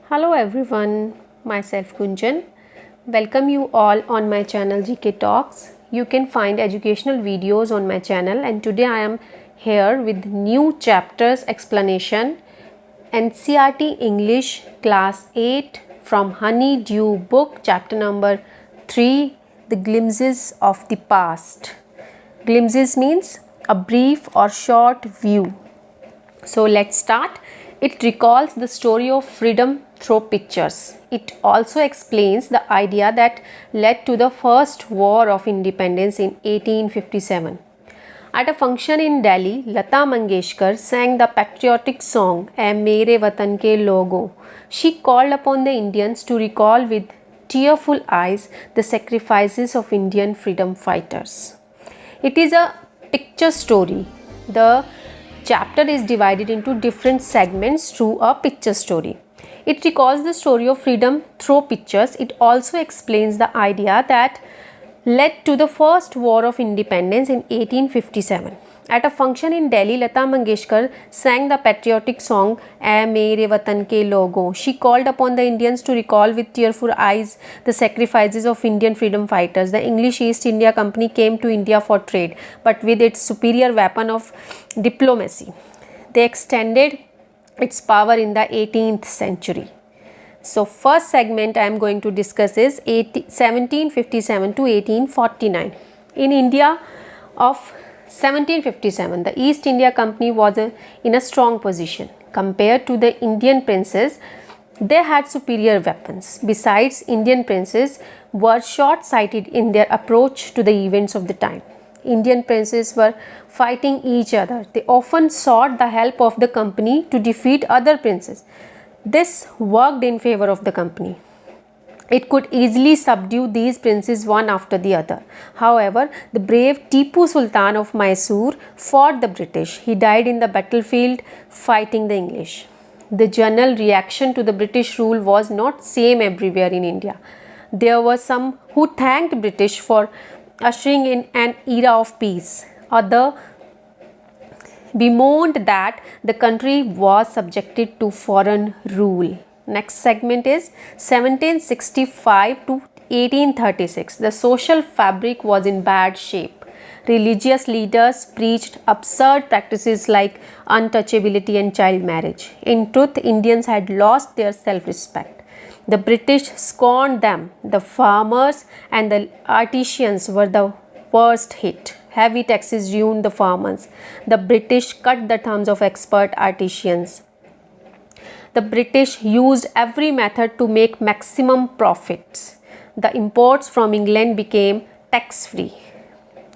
Hello everyone, myself Gunjan. Welcome you all on my channel GK Talks. You can find educational videos on my channel and today I am here with new chapters explanation NCERT English class 8 from Honey Dew book chapter number 3 The Glimpses of the Past. Glimpses means a brief or short view. So let's start. It recalls the story of freedom through pictures. It also explains the idea that led to the first war of independence in 1857. At a function in Delhi, Lata Mangeshkar sang the patriotic song "Ae Mere Watan Ke Logo." She called upon the Indians to recall with tearful eyes the sacrifices of Indian freedom fighters. It is a picture story. The chapter is divided into different segments through a picture story. It recalls the story of freedom through pictures. It also explains the idea that led to the first war of independence in 1857. At a function in Delhi, Lata Mangeshkar sang the patriotic song "Ae Mere Watan Ke Logo." She called upon the Indians to recall with tearful eyes the sacrifices of Indian freedom fighters. The English East India Company came to India for trade, but with its superior weapon of diplomacy, they extended its power in the 18th century. So first segment I am going to discuss is 1757 to 1849. In India of 1757, the East India Company was in a strong position. Compared to the Indian princes, they had superior weapons. Besides, Indian princes were short-sighted in their approach to the events of the time. Indian princes were fighting each other. They often sought the help of the company to defeat other princes. This worked in favor of the company. It could easily subdue these princes one after the other. However, the brave Tipu Sultan of Mysore fought the British. He died in the battlefield fighting the English. The general reaction to the British rule was not same everywhere in India. There were some who thanked British for ushering in an era of peace. Others bemoaned that the country was subjected to foreign rule. Next segment is 1765 to 1836. The social fabric was in bad shape. Religious leaders preached absurd practices like untouchability and child marriage. In truth, Indians had lost their self-respect. The British scorned them. The farmers and the artisans were the worst hit. Heavy taxes ruined the farmers. The British cut the thumbs of expert artisans. The British used every method to make maximum profits. The imports from England became tax-free.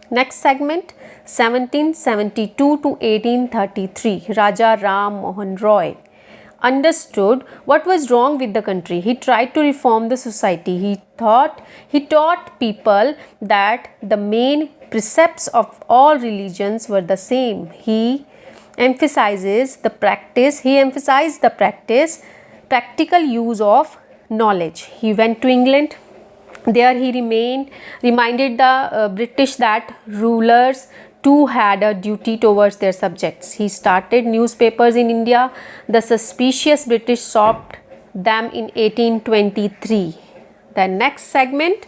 Next segment 1772 to 1833. Raja Ram Mohan Roy understood what was wrong with the country. He tried to reform the society. He taught people that the main precepts of all religions were the same. He emphasized the practical use of knowledge. He went to England. There he reminded the British that rulers too had a duty towards their subjects. He started newspapers in India. The suspicious British stopped them in 1823. The next segment,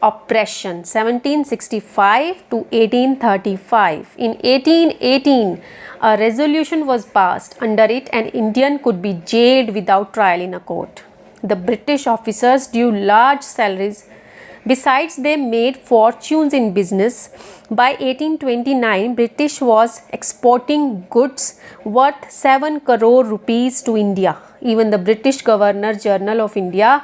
oppression 1765 to 1835. In 1818, a resolution was passed. Under it, an Indian could be jailed without trial in a court. The British officers drew large salaries. Besides, they made fortunes in business. By 1829, British was exporting goods worth 7 crore rupees to India. Even the British Governor General of India,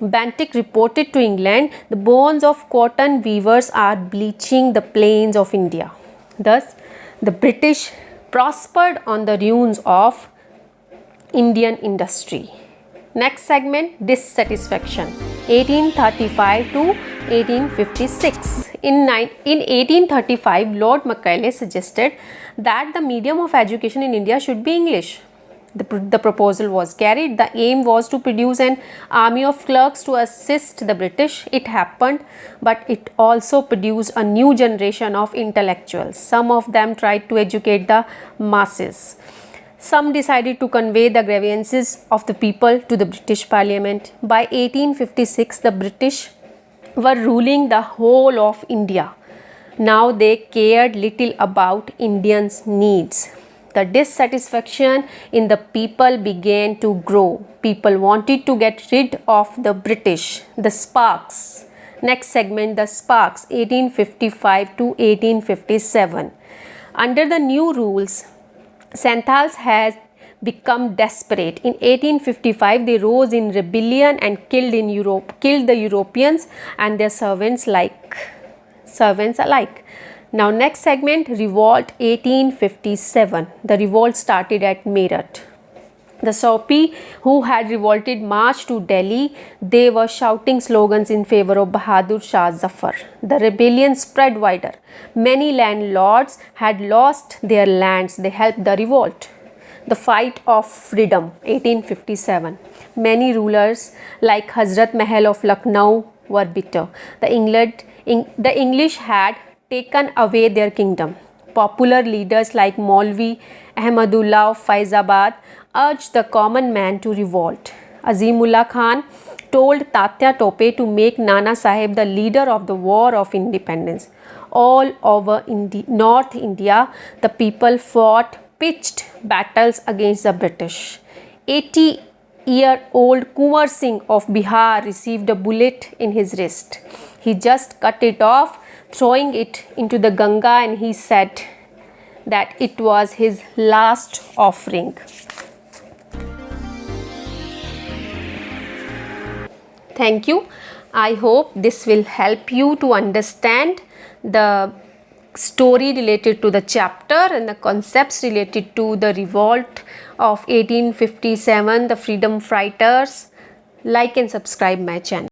Bentinck, reported to England, the bones of cotton weavers are bleaching the plains of India. Thus, the British prospered on the ruins of Indian industry. Next segment, dissatisfaction 1835 to 1856. In 1835, Lord Macaulay suggested that the medium of education in India should be English. The proposal was carried. The aim was to produce an army of clerks to assist the British. It happened, but it also produced a new generation of intellectuals. Some of them tried to educate the masses. Some decided to convey the grievances of the people to the British Parliament. By 1856, the British were ruling the whole of India. Now they cared little about Indians' needs. The dissatisfaction in the people began to grow. People wanted to get rid of the British. The Sparks. Next segment, the Sparks, 1855 to 1857. Under the new rules, Santals has become desperate. In 1855, they rose in rebellion and killed the Europeans and their servants alike. Now next segment, Revolt 1857. The revolt started at Meerut. The Sopi who had revolted marched to Delhi. They were shouting slogans in favor of Bahadur Shah Zafar. The rebellion spread wider. Many landlords had lost their lands. They helped the revolt. The Fight of Freedom 1857. Many rulers like Hazrat Mahal of Lucknow were bitter. The English had taken away their kingdom. Popular leaders like Maulvi Ahmadullah of Faizabad urged the common man to revolt. Azimullah Khan told Tatya Tope to make Nana Sahib the leader of the War of Independence. All over North India, the people fought pitched battles against the British. 80-year-old Kunwar Singh of Bihar received a bullet in his wrist. He just cut it off, throwing it into the Ganga, and he said that it was his last offering. Thank you. I hope this will help you to understand the story related to the chapter and the concepts related to the revolt of 1857, the freedom fighters. Like and subscribe my channel.